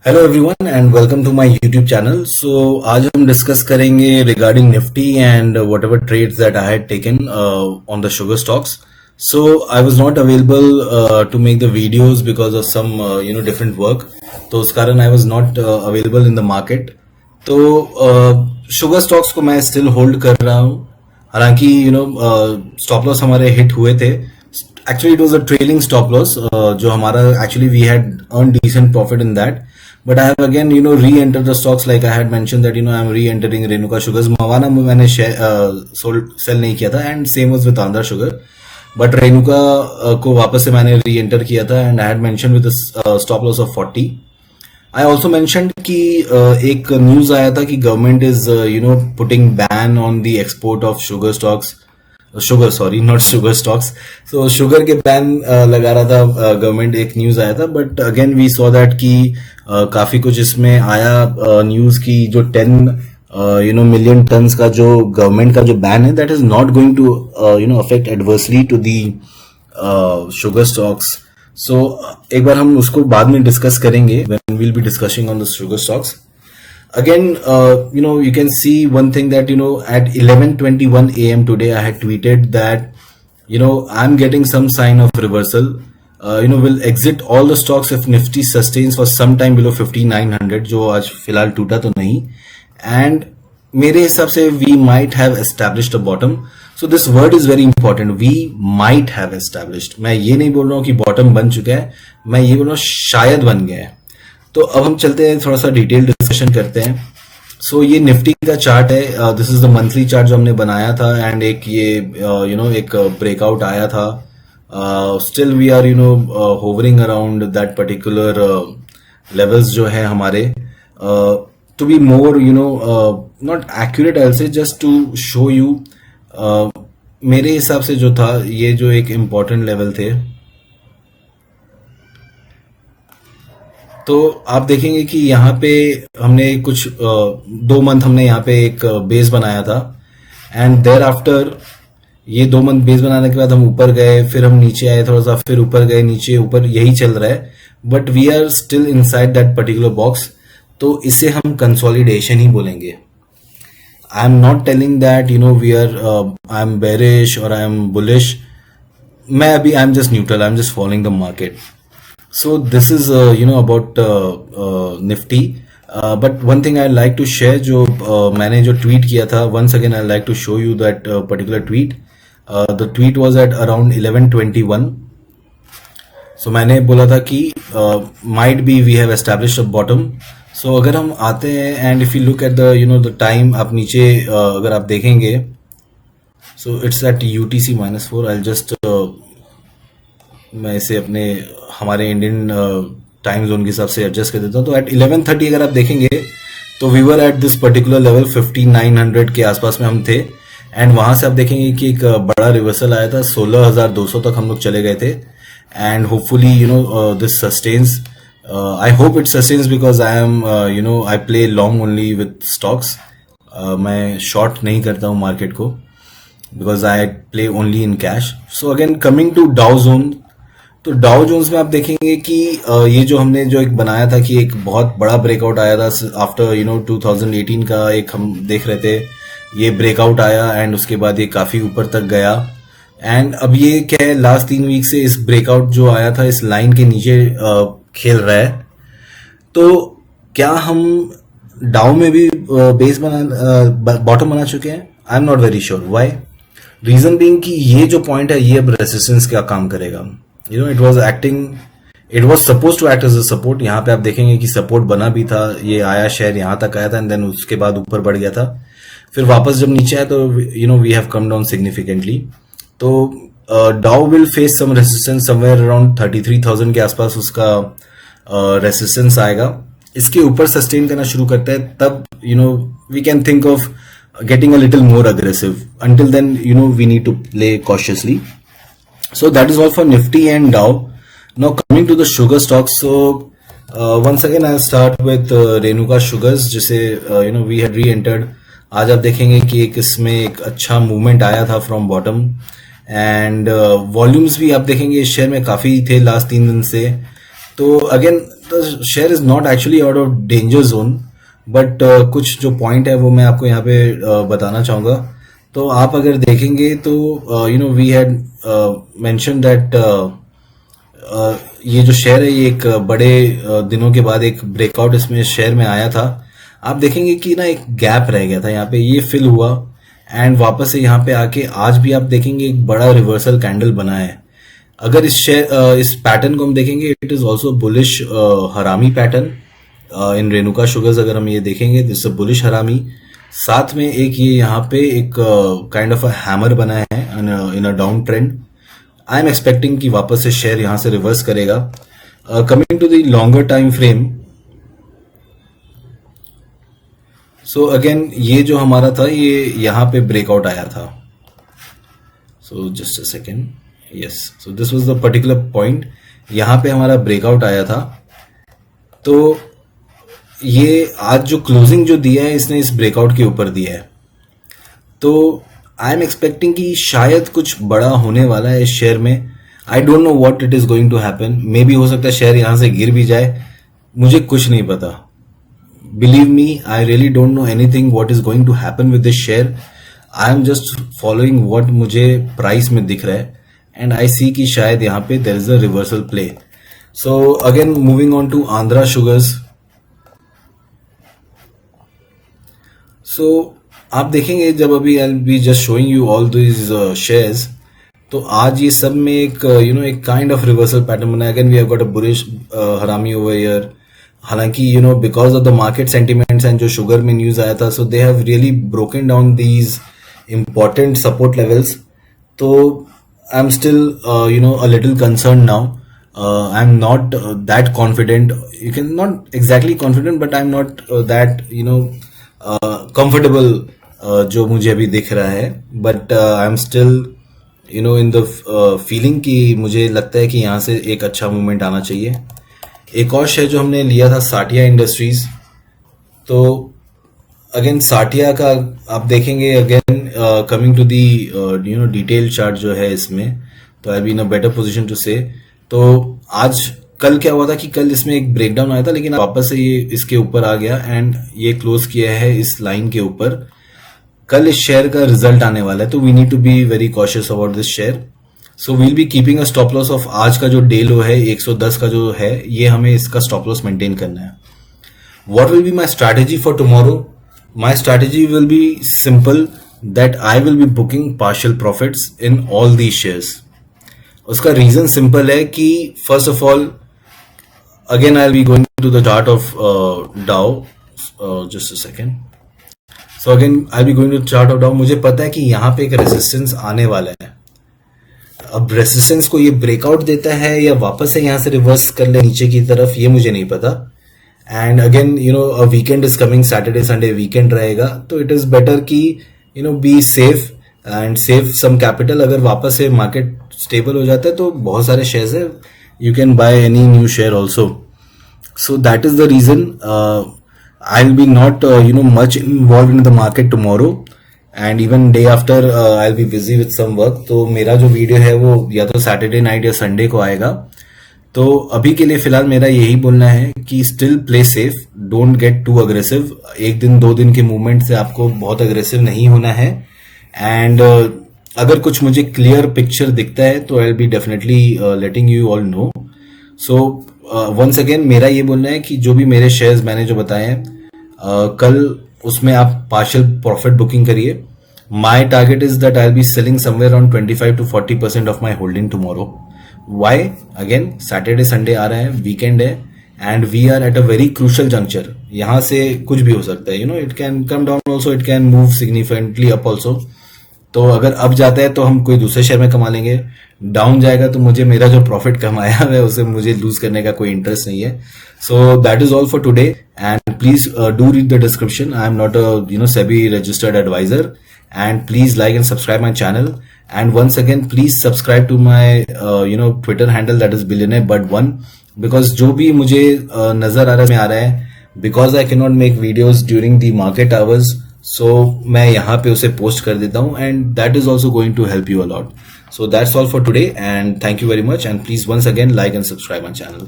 Hello everyone and welcome to my YouTube channel. So आज हम discuss करेंगे regarding Nifty and whatever trades that I had taken on the sugar stocks. So I was not available to make the videos because of some different work, तो उस कारण I was not available in the market. तो sugar stocks को मैं still hold कर रहा हूँ, हालांकि स्टॉप लॉस हमारे हिट हुए थे। Actually, it was a trailing stop loss. जो हमारा actually we had earned decent profit in that, but I have again re-entered the stocks like I had mentioned that I am re-entering Renuka Sugars. Mawana में मैंने sell नहीं किया था and same was with Andhra Sugar, but Renuka को वापस से मैंने re-enter किया था and I had mentioned with a stop loss of 40. I also mentioned कि एक news आया था कि government is putting ban on the export of sugar stocks. Sugar, sorry, not sugar stocks. So sugar के ban लगा रहा था government, एक न्यूज आया था, but again we saw that कि काफी कुछ इसमें आया न्यूज की जो 10 मिलियन टन्स का जो गवर्नमेंट का जो बैन है, that is not going to affect adversely to the sugar stocks. So एक बार हम उसको बाद में डिस्कस करेंगे when we will be discussing on the sugar stocks. Again, you can see one thing that, at 11:21 a.m. today, I had tweeted that, I'm getting some sign of reversal. We'll exit all the stocks if Nifty sustains for some time below 5900, जो आज फिलहाल टूटा तो नहीं. And मेरे हिसाब से we might have established a bottom. So this word is very important. We might have established. मैं ये नहीं बोल रहा हूँ कि bottom बन चुका है, मैं ये बोल रहा हूँ शायद बन गया है. तो अब हम चलते हैं, थोड़ा सा डिटेल डिस्कशन करते हैं. सो ये निफ्टी का चार्ट है, this is the monthly chart जो हमने बनाया था, एंड एक ये एक ब्रेकआउट आया था. Still we are hovering around that particular levels जो है हमारे. To be more not accurate, I will say just to show you, मेरे हिसाब से जो था ये जो एक इम्पॉर्टेंट लेवल थे, तो आप देखेंगे कि यहाँ पे हमने कुछ 2 मंथ हमने यहाँ पे एक बेस बनाया था, एंड देयर आफ्टर ये 2 मंथ बेस बनाने के बाद हम ऊपर गए, फिर हम नीचे आए थोड़ा सा, फिर ऊपर गए, नीचे ऊपर, यही चल रहा है. But we are still inside that particular box, तो इसे हम कंसोलिडेशन ही बोलेंगे. I am not telling that we are I am bearish और आई एम बुलिश. मैं अभी I am just neutral, I am just following the market. So this is about Nifty. But one thing I'd like to share, जो मैंने जो tweet किया था, once again I'd like to show you that particular tweet. The tweet was at around 11:21. So मैंने बोला था कि might be we have established a bottom. So अगर हम आते हैं and if you look at the the time, आप नीचे अगर आप देखेंगे, so it's at UTC -4. I'll just मैं इसे अपने हमारे इंडियन टाइम जोन के हिसाब से एडजस्ट कर देता हूँ. तो एट 11:30 अगर आप देखेंगे तो we were at this particular level 5900 के आसपास में हम थे, एंड वहां से आप देखेंगे कि एक बड़ा रिवर्सल आया था, 16200 तक हम लोग चले गए थे. And hopefully this sustains, I hope it sustains because I am I play long only with stocks. मैं शॉर्ट नहीं करता हूँ मार्केट को, because I play only in cash. So again coming to Dow Jones, तो Dow Jones में आप देखेंगे कि ये जो हमने जो एक बनाया था कि एक बहुत बड़ा ब्रेकआउट आया था आफ्टर 2018 का, एक हम देख रहे थे, ये ब्रेकआउट आया एंड उसके बाद ये काफी ऊपर तक गया. एंड अब ये क्या है, लास्ट 3 वीक से इस ब्रेकआउट जो आया था इस लाइन के नीचे खेल रहा है. तो क्या हम डाउ में भी बेस बॉटम बना चुके हैं? I am not very sure. Why? Reason being कि ये जो पॉइंट है ये अब रेसिस्टेंस का काम करेगा. It was supposed to act as a support. यहाँ पे आप देखेंगे कि सपोर्ट बना भी था, ये आया, शेयर यहाँ तक आया था, एंड देन उसके बाद ऊपर बढ़ गया था. फिर वापस जब नीचे आया तो we have come down significantly. तो Dow will face some resistance somewhere around 33,000 के आसपास उसका रेसिस्टेंस आएगा. इसके ऊपर सस्टेन करना शुरू करता है, तब we can think of getting a little more aggressive. Until then we need to play cautiously. So that is all for Nifty and Dow. Now coming to the sugar stocks. So once again I'll start with Renuka Sugars, जिसे we had re-entered. आज आप देखेंगे कि एक इसमें एक अच्छा movement आया था फ्रॉम बॉटम, एंड वॉल्यूम्स भी आप देखेंगे इस शेयर में काफी थे लास्ट 3 दिन से. तो again the share is not actually out of danger zone, but कुछ जो पॉइंट है वो मैं आपको यहाँ पे बताना चाहूंगा। तो आप अगर देखेंगे तो वी हैड मेंशन दैट ये जो शेयर है ये एक बड़े दिनों के बाद एक ब्रेकआउट इसमें शेयर में आया था। आप देखेंगे कि ना एक गैप रह गया था यहाँ पे, ये फिल हुआ एंड वापस से यहाँ पे आके आज भी आप देखेंगे एक बड़ा रिवर्सल कैंडल बना है। अगर इस पैटर्न को हम देखेंगे, इट इज ऑल्सो बुलिश हरामी पैटर्न इन रेणुका शुगर्स। अगर हम ये देखेंगे दिस इज बुलिश हरामी, साथ में एक ये यहाँ पे एक काइंड ऑफ अ हैमर बना है in a down trend. I am expecting कि वापस से शेयर यहां से रिवर्स करेगा। Coming to the longer time frame, so again ये जो हमारा था ये यहां पे ब्रेकआउट आया था। So just a second, yes, so this was the particular point, यहां पे हमारा ब्रेकआउट आया था। तो ये आज जो क्लोजिंग जो दिया है इसने इस ब्रेकआउट के ऊपर दिया है। तो आई एम एक्सपेक्टिंग कि शायद कुछ बड़ा होने वाला है इस शेयर में। I don't know what it is going to happen, maybe हो सकता है शेयर यहां से गिर भी जाए, मुझे कुछ नहीं पता। Believe me, I really don't know anything what is going to happen with this share. I am just following what मुझे प्राइस में दिख रहा है एंड आई सी कि शायद यहां पे there is a reversal play. So again moving on to Andhra sugars. So आप देखेंगे जब अभी I be just showing you all this shares, तो आज ये सब में एक एक काइंड ऑफ रिवर्सल पैटर्न बना है। Again we have got a bullish harami over here. हालांकि because of the market sentiments and जो शुगर में न्यूज आया था, so they have really broken down these important support levels. तो I am still a little concern now. I am not that confident, you can not exactly confident, but I am not that comfortable जो मुझे अभी दिख रहा है। But I am still in the feeling कि मुझे लगता है कि यहाँ से एक अच्छा मूवमेंट आना चाहिए। एक और शेयर जो हमने लिया था साटिया इंडस्ट्रीज, तो अगेन साटिया का आप देखेंगे again coming to the detail chart जो है इसमें, तो I be in a better position to say. तो आज कल क्या हुआ था कि कल इसमें एक ब्रेकडाउन आया था, लेकिन वापस से ये इसके ऊपर आ गया एंड ये क्लोज किया है इस लाइन के ऊपर। कल इस शेयर का रिजल्ट आने वाला है, तो we need to be very cautious about this share. So we'll be keeping a stop loss of आज का जो डे लो है 110 का जो है, ये हमें इसका स्टॉप लॉस मेंटेन करना है। What will be my strategy for tomorrow? My strategy will be simple, that I will B booking partial profits in all these shares. उसका रीजन सिंपल है कि first of all again I'll be going to the chart of Dow, just a second. So again I'll be going to the chart of Dow. मुझे पता है कि यहाँ पे एक रेजिस्टेंस आने वाला है। अब रेजिस्टेंस को ये ब्रेकआउट देता है या वापस से यहाँ से रिवर्स कर ले नीचे की तरफ, ये मुझे नहीं पता। And again a weekend is coming, Saturday Sunday weekend रहेगा, तो इट इज बेटर कि be safe and save some capital. अगर वापस से मार्केट स्टेबल हो जाता है तो बहुत सारे शेयर्स है, you can buy any new share also. So that is the reason I'll be not much involved in the market tomorrow, and even day after I'll be busy with some work. तो मेरा जो video है वो या तो Saturday night या Sunday को आएगा। तो अभी के लिए फिलहाल मेरा यही बोलना है कि still play safe, don't get too aggressive. एक दिन दो दिन के मूवमेंट से आपको बहुत अग्रेसिव नहीं होना है। एंड अगर कुछ मुझे क्लियर पिक्चर दिखता है तो I will be definitely letting you all know. So once again मेरा ये बोलना है कि जो भी मेरे शेयर्स मैंने जो बताए हैं कल, उसमें आप पार्शियल प्रॉफिट बुकिंग करिए। My target is that I will be selling somewhere around 25 to 40% of my holding tomorrow. Why? Again Saturday Sunday आ रहा है, वीकेंड है, and we are at a very crucial juncture. यहां से कुछ भी हो सकता है, it can come down also, it can move significantly up also. तो अगर अप जाता है तो हम कोई दूसरे शेयर में कमा लेंगे, डाउन जाएगा तो मुझे मेरा जो प्रॉफिट कमाया है उसे मुझे लूज करने का कोई इंटरेस्ट नहीं है। So that is all for today, and please do read the description. I am not a SEBI registered advisor, and please like and subscribe my channel. And once again please subscribe to my Twitter handle, that is billionaire1, because जो भी मुझे नजर आ रहा है, because I can not make videos during the market hours, so मैं यहाँ पे उसे पोस्ट कर देता हूँ, and that is also going to help you a lot. So that's all for today, and thank you very much, and please once again like and subscribe my channel.